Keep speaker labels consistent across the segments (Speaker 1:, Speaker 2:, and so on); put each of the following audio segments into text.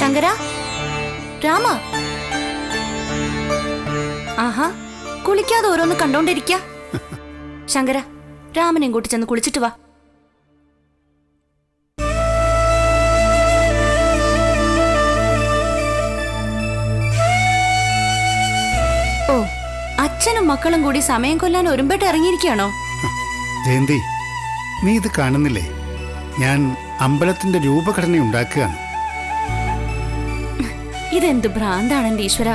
Speaker 1: ശങ്കര, രാമ. ആഹാ, കുളിക്കാതെ ഓരോന്ന് കണ്ടോണ്ടിരിക്ക. ശങ്കര, രാമനെ കൂട്ടി ചെന്ന് കുളിച്ചിട്ട് വാ. ഓ, അച്ഛനും മക്കളും കൂടി സമയം കൊല്ലാൻ ഒരുമ്പെട്ട് ഇറങ്ങിയിരിക്കുകയാണോ?
Speaker 2: ജയന്തി, നീ ഇത് കാണുന്നില്ലേ? ഞാൻ അമ്പലത്തിന്റെ രൂപഘടന ഉണ്ടാക്കുകയാണ്.
Speaker 1: ഇതെന്ത് ഭ്രാന്താണ് എന്റെ ഈശ്വര.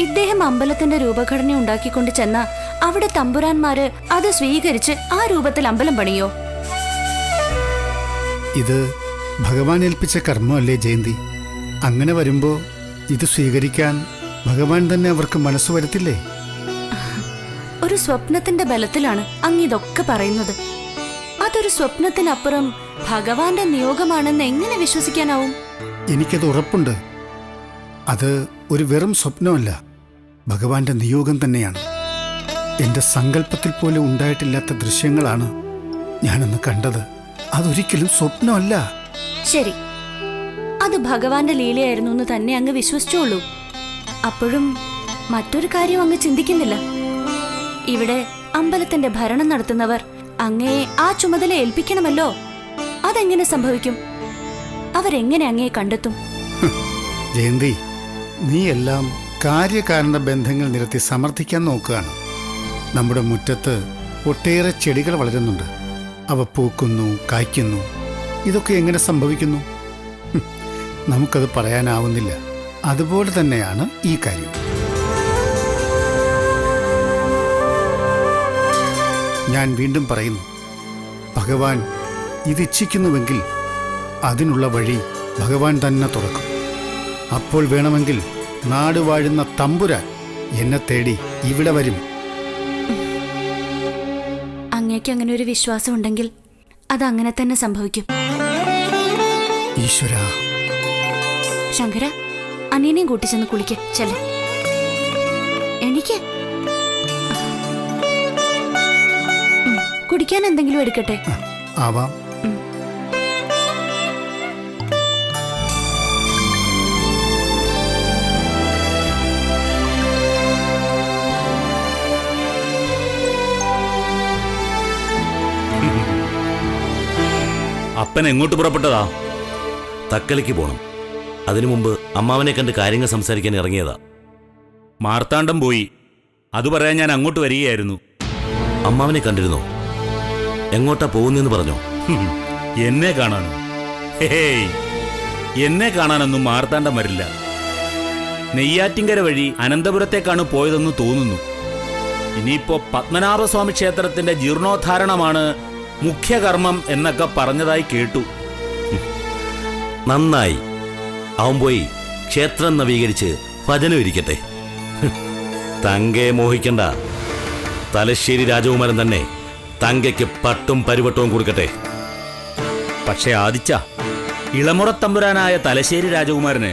Speaker 1: ഇദ്ദേഹം അമ്പലത്തിന്റെ രൂപഘടന ഉണ്ടാക്കിക്കൊണ്ട് ചെന്ന അവിടെ തമ്പുരാന്മാര് അത് സ്വീകരിച്ച് ആ രൂപത്തിൽ അമ്പലം പണിയോ?
Speaker 2: ഇത് ഭഗവാൻ ഏൽപ്പിച്ച കർമ്മമല്ലേ ജയന്തി? അങ്ങനെ വരുമ്പോ ഇത് സ്വീകരിക്കാൻ ഭഗവാൻ തന്നെ അവർക്ക് മനസ്സ് വരുത്തില്ലേ?
Speaker 1: ഒരു സ്വപ്നത്തിന്റെ ബലത്തിലാണ് അങ്ങിതൊക്കെ പറയുന്നത്. അതൊരു സ്വപ്നത്തിനപ്പുറം ഭഗവാന്റെ നിയോഗമാണെന്ന് എങ്ങനെ വിശ്വസിക്കാനാവും?
Speaker 2: എനിക്കത് ഉറപ്പുണ്ട്. അത് ഒരു വെറും സ്വപ്നമല്ല, ഭഗവാന്റെ നിയോഗം തന്നെയാണ്. എന്റെ സങ്കല്പത്തിൽ പോലും ഉണ്ടായിട്ടില്ലാത്ത ദൃശ്യങ്ങളാണ് ഞാനന്ന് കണ്ടത്. അതൊരിക്കലും സ്വപ്നമല്ല.
Speaker 1: ശരി, അത് ഭഗവാന്റെ ലീലയായിരുന്നു എന്ന് തന്നെ അങ്ങ് വിശ്വസിച്ചോളൂ. അപ്പോഴും മറ്റൊരു കാര്യം അങ്ങ് ചിന്തിക്കുന്നില്ല. ഇവിടെ അമ്പലത്തിന്റെ ഭരണം നടത്തുന്നവർ അങ്ങയെ ആ ചുമതല ഏൽപ്പിക്കണമല്ലോ. അതെങ്ങനെ സംഭവിക്കും? അവരെങ്ങനെ അങ്ങയെ കണ്ടെത്തും?
Speaker 2: ജയന്തി, നീ എല്ലാം കാര്യകാരണ ബന്ധങ്ങൾ നിരത്തി സമർത്ഥിക്കാൻ നോക്കുകയാണ്. നമ്മുടെ മുറ്റത്ത് ഒട്ടേറെ ചെടികൾ വളരുന്നുണ്ട്. അവ പൂക്കുന്നു, കായ്ക്കുന്നു. ഇതൊക്കെ എങ്ങനെ സംഭവിക്കുന്നു? നമുക്കത് പറയാനാവുന്നില്ല. അതുപോലെ തന്നെയാണ് ഈ കാര്യം. ഞാൻ വീണ്ടും പറയുന്നു, ഭഗവാൻ ഇതിച്ഛിക്കുന്നുവെങ്കിൽ അതിനുള്ള വഴി ഭഗവാൻ തന്നെ തുറക്കും. അപ്പോൾ വേണമെങ്കിൽ നാട് വാഴുന്ന തമ്പുരാൻ എന്നെ തേടി ഇവിടെ വരും.
Speaker 1: അങ്ങേക്ക് അങ്ങനെ ഒരു വിശ്വാസം ഉണ്ടെങ്കിൽ അതങ്ങനെ തന്നെ സംഭവിക്കും.
Speaker 2: ഈശ്വര.
Speaker 1: ശങ്കര, അനിയനെയും കൂട്ടിച്ചെന്ന് കുളിക്ക്. ചെല്ല. എനിക്ക് കുടിക്കാൻ എന്തെങ്കിലും എടുക്കട്ടെ?
Speaker 2: ആവാം.
Speaker 3: അപ്പൻ എങ്ങോട്ട് പുറപ്പെട്ടതാ?
Speaker 4: തക്കലയ്ക്ക് പോണം. അതിനു മുമ്പ് അമ്മാവനെ കണ്ട് കാര്യങ്ങൾ സംസാരിക്കാൻ ഇറങ്ങിയതാ.
Speaker 3: മാർത്താണ്ഡം പോയി. അത് പറയാൻ ഞാൻ അങ്ങോട്ട് വരികയായിരുന്നു.
Speaker 4: അമ്മാവനെ കണ്ടിരുന്നോ? എങ്ങോട്ടാ പോകുന്നെന്ന് പറഞ്ഞോ?
Speaker 3: എന്നെ കാണാനോ? ഹേയ്, എന്നെ കാണാനൊന്നും മാർത്താണ്ഡം വരില്ല. നെയ്യാറ്റിൻകര വഴി അനന്തപുരത്തേക്കാണ് പോയതെന്ന് തോന്നുന്നു. ഇനിയിപ്പോ പത്മനാഭസ്വാമി ക്ഷേത്രത്തിന്റെ ജീർണോദ്ധാരണമാണ് മുഖ്യകർമ്മം എന്നൊക്കെ പറഞ്ഞതായി കേട്ടു.
Speaker 4: നന്നായി. അവൻ പോയി ക്ഷേത്രം നവീകരിച്ച് ഭജനം ഇരിക്കട്ടെ. തങ്കയെ മോഹിക്കണ്ട. തലശ്ശേരി രാജകുമാരൻ തന്നെ തങ്കയ്ക്ക് പട്ടും പരിവട്ടവും കൊടുക്കട്ടെ.
Speaker 3: പക്ഷെ ആദിച്ച, ഇളമുറത്തമ്പുരാനായ തലശ്ശേരി രാജകുമാരന്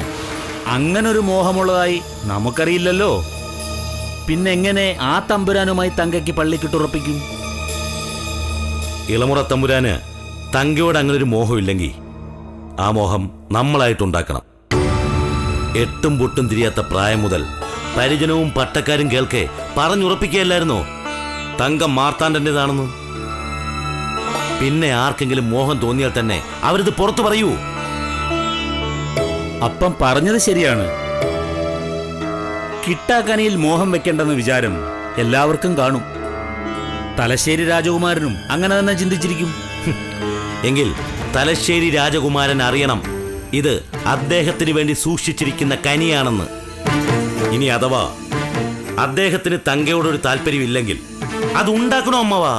Speaker 3: അങ്ങനൊരു മോഹമുള്ളതായി നമുക്കറിയില്ലല്ലോ. പിന്നെങ്ങനെ ആ തമ്പുരാനുമായി തങ്കയ്ക്ക് പള്ളിക്കിട്ടുറപ്പിക്കും?
Speaker 4: ഇളമുറ തമ്പുരാന് തങ്കയോട് അങ്ങനൊരു മോഹമില്ലെങ്കിൽ ആ മോഹം നമ്മളായിട്ടുണ്ടാക്കണം. എട്ടും പൊട്ടും തിരിയാത്ത പ്രായം മുതൽ പരിജനവും പട്ടക്കാരും കേൾക്കെ പറഞ്ഞുറപ്പിക്കുകയല്ലായിരുന്നോ തങ്കം മാർത്താണ്ഡന്റേതാണെന്ന്? പിന്നെ ആർക്കെങ്കിലും മോഹം തോന്നിയാൽ തന്നെ അവരിത് പുറത്തു പറയൂ.
Speaker 3: അപ്പം പറഞ്ഞത് ശരിയാണ്. കിട്ടാക്കനിയിൽ മോഹം വെക്കേണ്ടെന്ന വിചാരം എല്ലാവർക്കും കാണും. തലശ്ശേരി രാജകുമാരനും അങ്ങനെ തന്നെ ചിന്തിച്ചിരിക്കും.
Speaker 4: എങ്കിൽ തലശ്ശേരി രാജകുമാരൻ അറിയണം ഇത് അദ്ദേഹത്തിന് വേണ്ടി സൂക്ഷിച്ചിരിക്കുന്ന കനിയാണെന്ന്. ഇനി അഥവാ അദ്ദേഹത്തിന് തങ്കയോടൊരു താല്പര്യമില്ലെങ്കിൽ അത് ഉണ്ടാക്കണോ അമ്മാവാ?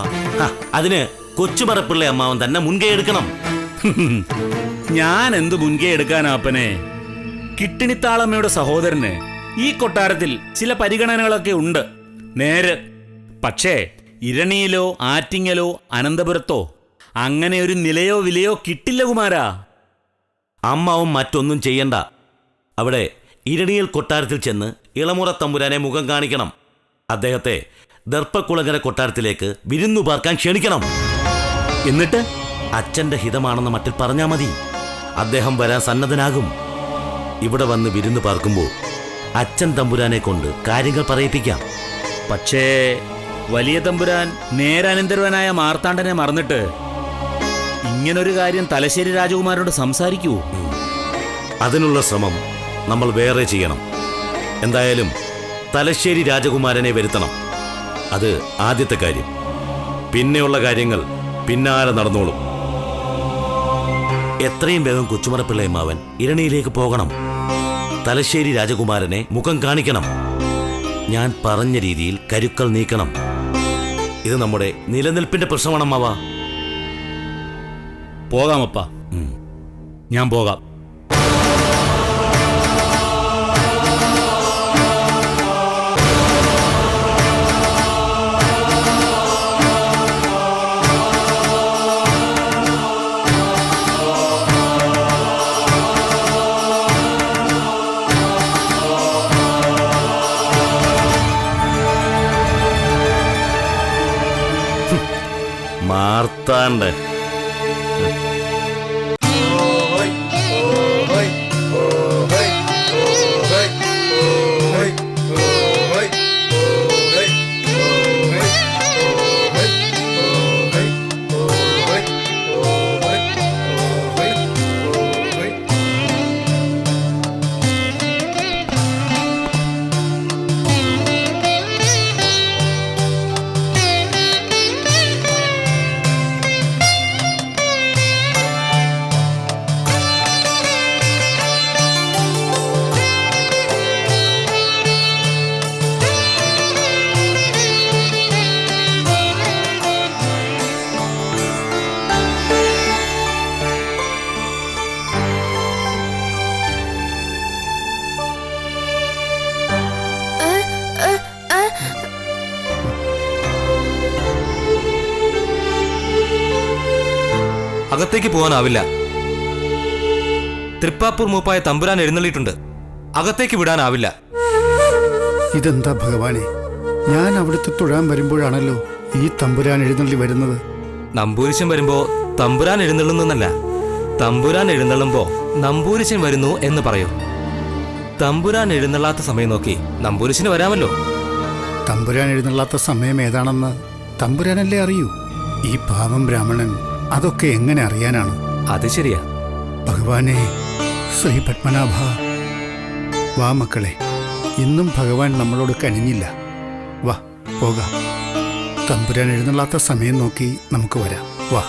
Speaker 4: അതിന് കൊച്ചുമറപ്പിള്ള അമ്മാവൻ തന്നെ മുൻകൈ എടുക്കണം.
Speaker 3: ഞാൻ എന്ത് മുൻകൈ എടുക്കാനാപ്പനെ? കിട്ടിണിത്താളമ്മയുടെ സഹോദരന് ഈ കൊട്ടാരത്തിൽ ചില പരിഗണനകളൊക്കെ ഉണ്ട്, നേര്. പക്ഷേ ഇരണിയിലോ ആറ്റിങ്ങലോ അനന്തപുരത്തോ അങ്ങനെ ഒരു നിലയോ വിലയോ കിട്ടില്ല കുമാരാ.
Speaker 4: അമ്മാവും മറ്റൊന്നും ചെയ്യണ്ട. അവിടെ ഇരണിയൽ കൊട്ടാരത്തിൽ ചെന്ന് ഇളമുറ തമ്പുരാനെ മുഖം കാണിക്കണം. അദ്ദേഹത്തെ ദർപ്പക്കുളങ്ങര കൊട്ടാരത്തിലേക്ക് വിരുന്നു പാർക്കാൻ ക്ഷണിക്കണം.
Speaker 3: എന്നിട്ട്
Speaker 4: അച്ഛന്റെ ഹിതമാണെന്ന മട്ടിൽ പറഞ്ഞാൽ മതി. അദ്ദേഹം വരാൻ സന്നദ്ധനാകും. ഇവിടെ വന്ന് വിരുന്ന് പാർക്കുമ്പോൾ അച്ഛൻ തമ്പുരാനെ കൊണ്ട് കാര്യങ്ങൾ പറയിപ്പിക്കാം.
Speaker 3: പക്ഷേ വലിയ തമ്പുരാൻ നേരാനന്തരവനായ മാർത്താണ്ഡനെ മറന്നിട്ട് ഇങ്ങനൊരു കാര്യം തലശ്ശേരി രാജകുമാരനോട് സംസാരിക്കൂ?
Speaker 4: അതിനുള്ള ശ്രമം നമ്മൾ വേറെ ചെയ്യണം. എന്തായാലും തലശ്ശേരി രാജകുമാരനെ വരുത്തണം. അത് ആദ്യത്തെ കാര്യം. പിന്നെയുള്ള കാര്യങ്ങൾ പിന്നാലെ നടന്നോളും. എത്രയും വേഗം കൊച്ചുമറപ്പിള്ളയമ്മാവൻ ഇരണിയിലേക്ക് പോകണം. തലശ്ശേരി രാജകുമാരനെ മുഖം കാണിക്കണം. ഞാൻ പറഞ്ഞ രീതിയിൽ കരുക്കൾ നീക്കണം. ഇത് നമ്മുടെ നിലനിൽപ്പിന്റെ പ്രശ്നമാണമ്മാവാ.
Speaker 3: പോകാമപ്പ, ഞാൻ പോകാം.
Speaker 4: മാർത്താണ്ഡൻ
Speaker 5: അകത്തേക്ക് പോകാനാവില്ല. തൃപ്പാപ്പൂർ മൂപ്പായ തമ്പുരാൻ എഴുന്നള്ളിയിട്ടുണ്ട്. അകത്തേക്ക് വിടാനാവില്ല.
Speaker 2: ഇതെന്താ ഭഗവാനെ, ഞാൻ അവിടുത്തെ തൊഴാൻ വരുമ്പോഴാണല്ലോ ഈ തമ്പുരാൻ എഴുന്നള്ളി വരുന്നത്.
Speaker 5: നമ്പൂരിശൻ വരുമ്പോ തമ്പുരാൻ എഴുന്നള്ളുന്നല്ല, തമ്പുരാൻ എഴുന്നള്ളുമ്പോ നമ്പൂരിശൻ വരുന്നു എന്ന് പറയൂ. തമ്പുരാൻ എഴുന്നള്ളാത്ത സമയം നോക്കി നമ്പൂരിശന് വരാമല്ലോ.
Speaker 2: തമ്പുരാൻ എഴുന്നള്ളാത്ത സമയം ഏതാണെന്ന് തമ്പുരാനല്ലേ അറിയൂ. ഈ പാവം ബ്രാഹ്മണൻ അതൊക്കെ എങ്ങനെ അറിയാനാണ്?
Speaker 5: അത് ശരിയാ.
Speaker 2: ഭഗവാനെ, ശ്രീ പത്മനാഭ, വാ മക്കളെ, ഇന്നും ഭഗവാൻ നമ്മളോട് കനിഞ്ഞില്ല. വാ പോകാം. തമ്പുരാൻ എഴുന്നള്ളാത്ത സമയം നോക്കി നമുക്ക് വരാം. വാ.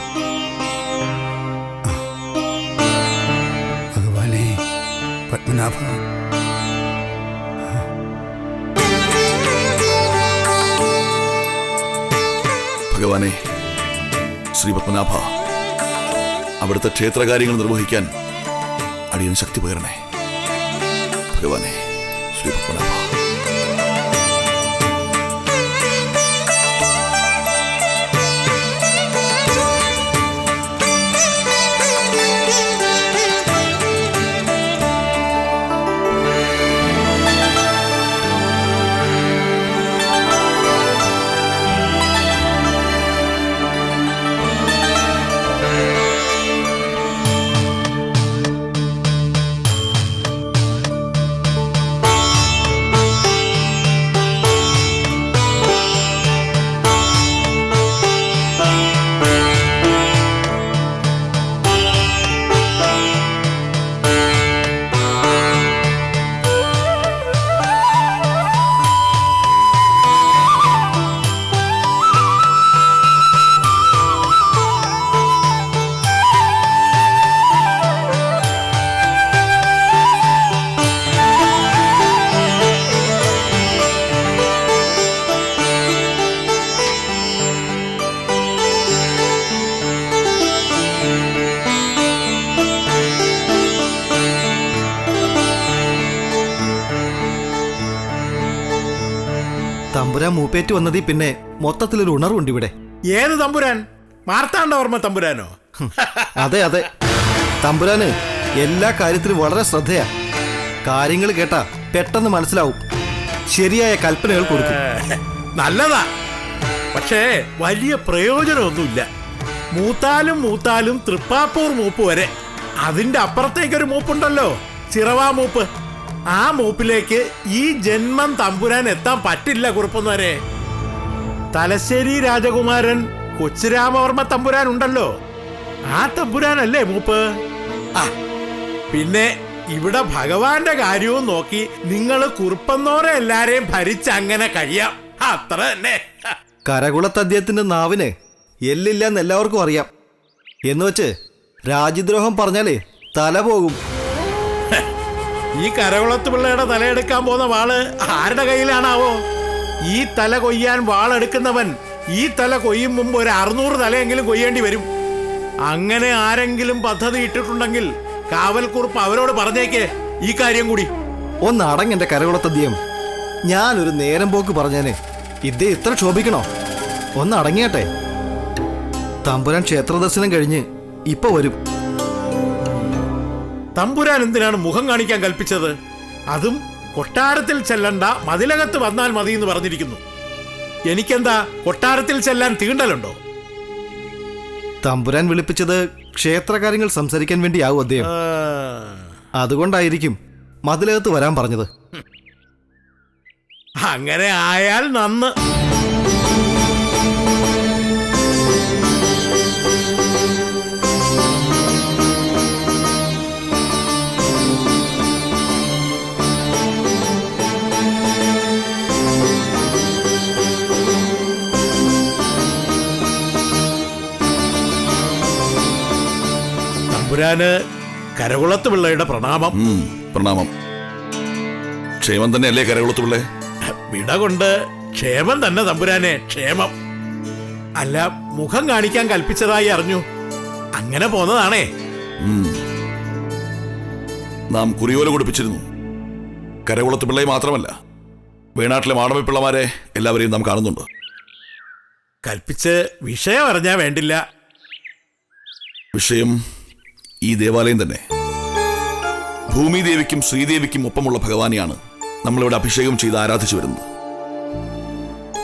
Speaker 2: ഭഗവാനെ, പത്മനാഭ.
Speaker 6: ഭഗവാനെ, ശ്രീ പത്മനാഭ, അവിടുത്തെ ക്ഷേത്രകാര്യങ്ങൾ നിർവഹിക്കാൻ അടിയന് ശക്തി പകരണേ. ഭഗവാനെ, ശ്രീ പത്മനാഭ.
Speaker 7: തമ്പുരാൻ മൂപ്പേറ്റ് വന്നതീ പിന്നെ മൊത്തത്തിലൊരു ഉണർവുണ്ട് ഇവിടെ.
Speaker 8: ഏത് തമ്പുരാൻ? മാർത്താണ്ഡവർമ്മ തമ്പുരാനോ?
Speaker 7: അതെ അതെ, തമ്പുരാന് എല്ലാ കാര്യത്തിലും വളരെ ശ്രദ്ധയാ. കാര്യങ്ങൾ കേട്ടാ പെട്ടെന്ന് മനസ്സിലാവും. ശരിയായ കൽപ്പനകൾ കൊടുക്കും.
Speaker 8: നല്ലതാ, പക്ഷേ വലിയ പ്രയോജനമൊന്നുമില്ല. മൂത്താലും തൃപ്പാപ്പൂർ മൂപ്പ് വരെ. അതിന്റെ അപ്പുറത്തേക്കൊരു മൂപ്പുണ്ടല്ലോ, ചിറവാ മൂപ്പ്. ആ മൂപ്പിലേക്ക് ഈ ജന്മം തമ്പുരാൻ എത്താൻ പറ്റില്ല കുറുപ്പന്മാരെ. തലശ്ശേരി രാജകുമാരൻ കൊച്ചുരാമവർമ്മ തമ്പുരാൻ ഉണ്ടല്ലോ, ആ തമ്പുരാനല്ലേ മൂപ്പ്. ആ പിന്നെ ഇവിടെ ഭഗവാന്റെ കാര്യവും നോക്കി നിങ്ങൾ കുറുപ്പന്നോരെ എല്ലാരെയും ഭരിച്ചങ്ങനെ കഴിയാം, അത്ര തന്നെ.
Speaker 7: കരകുളത്ത് അദ്ദേഹത്തിന്റെ നാവിന് എല്ലില്ലെന്ന് എല്ലാവർക്കും അറിയാം. എന്ന് വെച്ച് രാജ്യദ്രോഹം പറഞ്ഞാലേ തല പോകും.
Speaker 8: ഈ കരകുളത്ത് പിള്ളയുടെ തലയെടുക്കാൻ പോകുന്ന വാള് ആരുടെ കയ്യിലാണാവോ? ഈ തല കൊയ്യാൻ വാളെടുക്കുന്നവൻ ഈ തല കൊയ്യും മുമ്പ് ഒരു 600 തലയെങ്കിലും കൊയ്യേണ്ടി വരും. അങ്ങനെ ആരെങ്കിലും പദ്ധതി ഇട്ടിട്ടുണ്ടെങ്കിൽ കാവൽക്കുറുപ്പ് അവരോട് പറഞ്ഞേക്കേ ഈ കാര്യം കൂടി.
Speaker 7: ഒന്ന് അടങ്ങെന്റെ കരകുളത്തദ്ദേഹം. ഞാനൊരു നേരം പോക്ക് പറഞ്ഞേനെ, ഇതേ ഇത്ര ക്ഷോഭിക്കണോ? ഒന്ന് അടങ്ങിയട്ടെ. തമ്പുരാൻ ക്ഷേത്ര ദർശനം കഴിഞ്ഞ് ഇപ്പൊ വരും.
Speaker 8: തമ്പുരാൻ എന്തിനാണ് മുഖം കാണിക്കാൻ കൽപ്പിച്ചത്? അതും കൊട്ടാരത്തിൽ ചെല്ലണ്ട, മതിലകത്ത് വന്നാൽ മതി എന്ന് പറഞ്ഞിരിക്കുന്നു. എനിക്കെന്താ കൊട്ടാരത്തിൽ ചെല്ലാൻ തീണ്ടലുണ്ടോ?
Speaker 7: തമ്പുരാൻ വിളിപ്പിച്ചത് ക്ഷേത്രകാര്യങ്ങൾ സംസാരിക്കാൻ വേണ്ടിയാവും അദ്ദേഹം. അതുകൊണ്ടായിരിക്കും മതിലകത്ത് വരാൻ പറഞ്ഞത്.
Speaker 8: അങ്ങനെ ആയാൽ നന്ന്. തമ്പുരാന് കരകുളത്ത് പിള്ളയുടെ പ്രണാമം.
Speaker 6: പ്രണാമം. ക്ഷേമം തന്നെയല്ലേ കരകുളത്ത് പിള്ളേ?
Speaker 8: വിട കൊണ്ട് ക്ഷേമം തന്നെ തമ്പുരാനെ, ക്ഷേമം. അല്ല, മുഖം കാണിക്കാൻ കൽപ്പിച്ചതായി അറിഞ്ഞു, അങ്ങനെ പോന്നതാണേ.
Speaker 6: നാം കുറിയോല കൊടുപ്പിച്ചിരുന്നു. കരകുളത്ത് പിള്ളയെ മാത്രമല്ല, വേണാട്ടിലെ മാടമ്പിപ്പിള്ളമാരെ എല്ലാവരെയും നാം കാണുന്നുണ്ട്.
Speaker 8: കൽപ്പിച്ച് വിഷയം അറിഞ്ഞാ വേണ്ടില്ല.
Speaker 6: വിഷയം ഈ ദേവാലയം തന്നെ. ഭൂമിദേവിക്കും ശ്രീദേവിക്കും ഒപ്പമുള്ള ഭഗവാനെയാണ് നമ്മളിവിടെ അഭിഷേകം ചെയ്ത് ആരാധിച്ചു വരുന്നത്.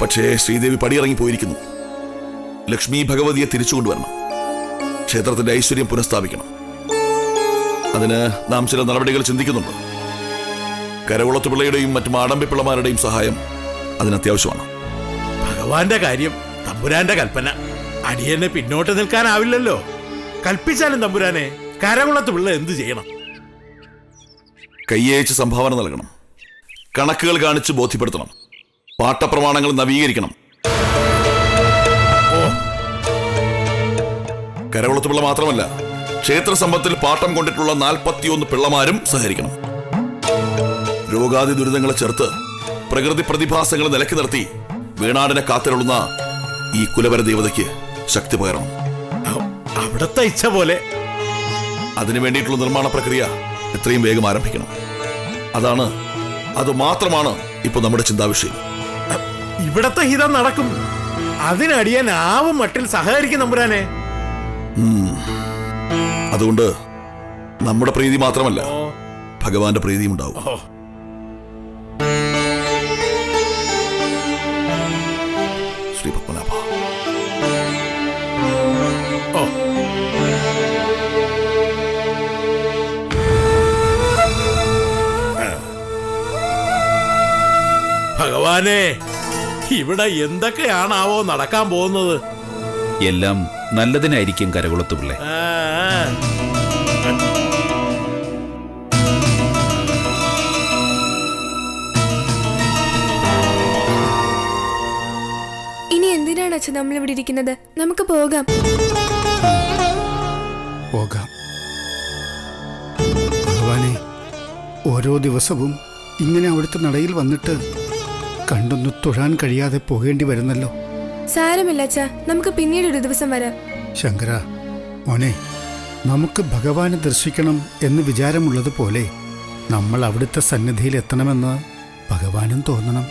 Speaker 6: പക്ഷേ ശ്രീദേവി പടിയിറങ്ങി പോയിരിക്കുന്നു. ലക്ഷ്മി ഭഗവതിയെ തിരിച്ചു കൊണ്ടുവരണം. ക്ഷേത്രത്തിന്റെ ഐശ്വര്യം പുനഃസ്ഥാപിക്കണം. അതിന് നാം ചില നടപടികൾ ചിന്തിക്കുന്നുണ്ട്. കരകുളത്തുപിള്ളയുടെയും മറ്റു മാടമ്പിപ്പിള്ളമാരുടെയും സഹായം അതിന് അത്യാവശ്യമാണ്.
Speaker 8: ഭഗവാന്റെ കാര്യം തമ്പുരാന്റെ കൽപ്പന. അടിയനെ പിന്നോട്ട് നിൽക്കാനാവില്ലല്ലോ. കൽപ്പിച്ചാലും തമ്പുരാനെ, കരകുളത്ത് പിള്ള എന്തു ചെയ്യണം?
Speaker 6: കയ്യയച്ച് സംഭാവന നൽകണം. കണക്കുകൾ കാണിച്ച് ബോധ്യപ്പെടുത്തണം. പാട്ടപ്രമാണങ്ങൾ നവീകരിക്കണം. കരകുളത്ത് പിള്ള മാത്രമല്ല, ക്ഷേത്ര സമ്പത്തിൽ പാട്ടം കൊണ്ടിട്ടുള്ള 41 പിള്ളമാരും സഹകരിക്കണം. രോഗാദി ദുരിതങ്ങളെ ചേർത്ത് പ്രകൃതി പ്രതിഭാസങ്ങളെ നിലക്കി നിർത്തി വീണാടിനെ കാത്തിരുന്ന ഈ കുലവര ദേവതയ്ക്ക് ശക്തി പകരണം.
Speaker 8: അവിടുത്തെ ഇച്ഛ പോലെ.
Speaker 6: അതിനു വേണ്ടിയിട്ടുള്ള നിർമ്മാണ പ്രക്രിയ എത്രയും വേഗം ആരംഭിക്കണം. അത് മാത്രമാണ് ഇപ്പൊ നമ്മുടെ ചിന്താവിഷയം.
Speaker 8: ഇവിടത്തെ ഹിതം നടക്കും. അതിനടിയാൻ ആവും മട്ടിൽ സഹകരിക്കും തമ്പുരാനെ.
Speaker 6: അതുകൊണ്ട് നമ്മുടെ പ്രീതി മാത്രമല്ല, ഭഗവാന്റെ പ്രീതിയും ഉണ്ടാവും. ശ്രീ പത്മനാഭ.
Speaker 8: ഭഗവാനെ, ഇവിടെ എന്തൊക്കെയാണാവോ നടക്കാൻ പോകുന്നത്?
Speaker 3: എല്ലാം നല്ലതിനായിരിക്കും കരകുളത്ത് പിള്ളേ.
Speaker 9: ഇനി എന്തിനാണ് അച്ഛൻ നമ്മളിവിടെ ഇരിക്കുന്നത്? നമുക്ക് പോകാം.
Speaker 2: പോകാം. ഭഗവാനെ, ഓരോ ദിവസവും ഇങ്ങനെ അവിടുത്തെ നടയിൽ വന്നിട്ട് കണ്ടൊന്ന് തൊഴാൻ കഴിയാതെ പോകേണ്ടി വരുന്നല്ലോ.
Speaker 9: സാരമില്ല അച്ഛാ, നമുക്ക് പിന്നീട് ഒരു ദിവസം വരാം.
Speaker 2: ശങ്കര മോനെ, നമുക്ക് ഭഗവാനെ ദർശിക്കണം എന്ന് വിചാരമുള്ളതുപോലെ നമ്മൾ അവിടുത്തെ സന്നിധിയിൽ എത്തണമെന്ന് ഭഗവാനും തോന്നണം.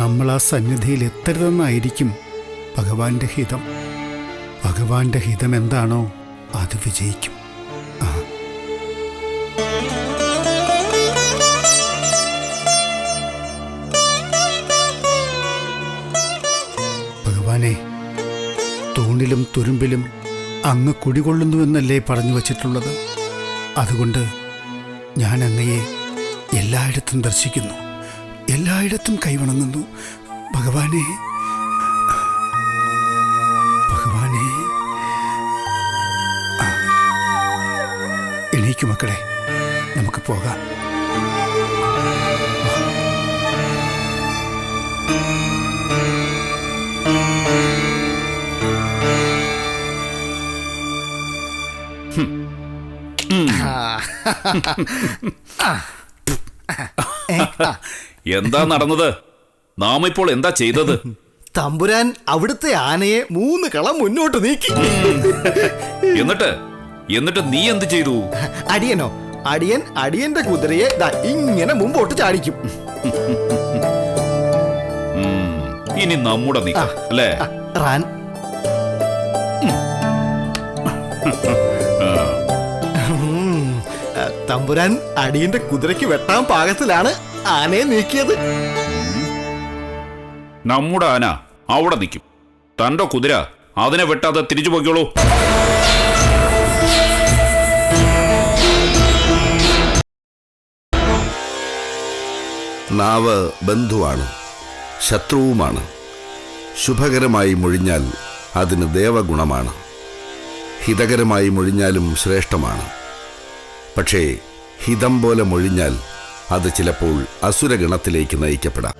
Speaker 2: നമ്മൾ ആ സന്നിധിയിൽ എത്തരുതെന്നായിരിക്കും ഭഗവാന്റെ ഹിതം. ഭഗവാന്റെ ഹിതം എന്താണോ അത് വിജയിക്കും. ഭഗവാനെ, തൂണിലും തുരുമ്പിലും അങ്ങ് കുടികൊള്ളുന്നുവെന്നല്ലേ പറഞ്ഞു വച്ചിട്ടുള്ളത്? അതുകൊണ്ട് ഞാൻ അങ്ങയെ എല്ലായിടത്തും ദർശിക്കുന്നു, എല്ലായിടത്തും കൈവണങ്ങുന്നു. ഭഗവാനെ, ഭഗവാനെ. എണീക്കു മക്കളെ, നമുക്ക് പോകാം.
Speaker 10: എന്താ നടന്നത്? നാം ഇപ്പോൾ എന്താ ചെയ്തത്?
Speaker 7: തമ്പുരാൻ അവിടുത്തെ ആനയെ 3 കളം മുന്നോട്ട് നീക്കി.
Speaker 10: എന്നിട്ട് നീ എന്ത് ചെയ്തു?
Speaker 7: അടിയനോ? അടിയന്റെ കുതിരയെ ദാ ഇങ്ങനെ മുമ്പോട്ട് ചാടിക്കും.
Speaker 10: ഇനി നമ്മുടെ നീക്കം അല്ലേ?
Speaker 7: റാൻ. തമ്പുരാൻ അടിയന്റെ കുതിരയ്ക്ക് വെട്ടാൻ പാകത്തിലാണ് ആനയെ നീക്കിയത്.
Speaker 10: നമ്മുടെ ആന അവിടെ നിൽക്കും, തന്റെ കുതിര അതിനെ വെട്ടാതെ തിരിച്ചു പോയിക്കോളൂ.
Speaker 11: നാവ് ബന്ധുവാണ്, ശത്രുവുമാണ്. ശുഭകരമായി മൊഴിഞ്ഞാൽ അതിന് ദേവഗുണമാണ്, ഹിതകരമായി മൊഴിഞ്ഞാലും ശ്രേഷ്ഠമാണ്. പക്ഷേ ഹിതം പോലെ മൊഴിഞ്ഞാൽ അത് ചിലപ്പോൾ അസുരഗണത്തിലേക്ക് നയിക്കപ്പെടാം.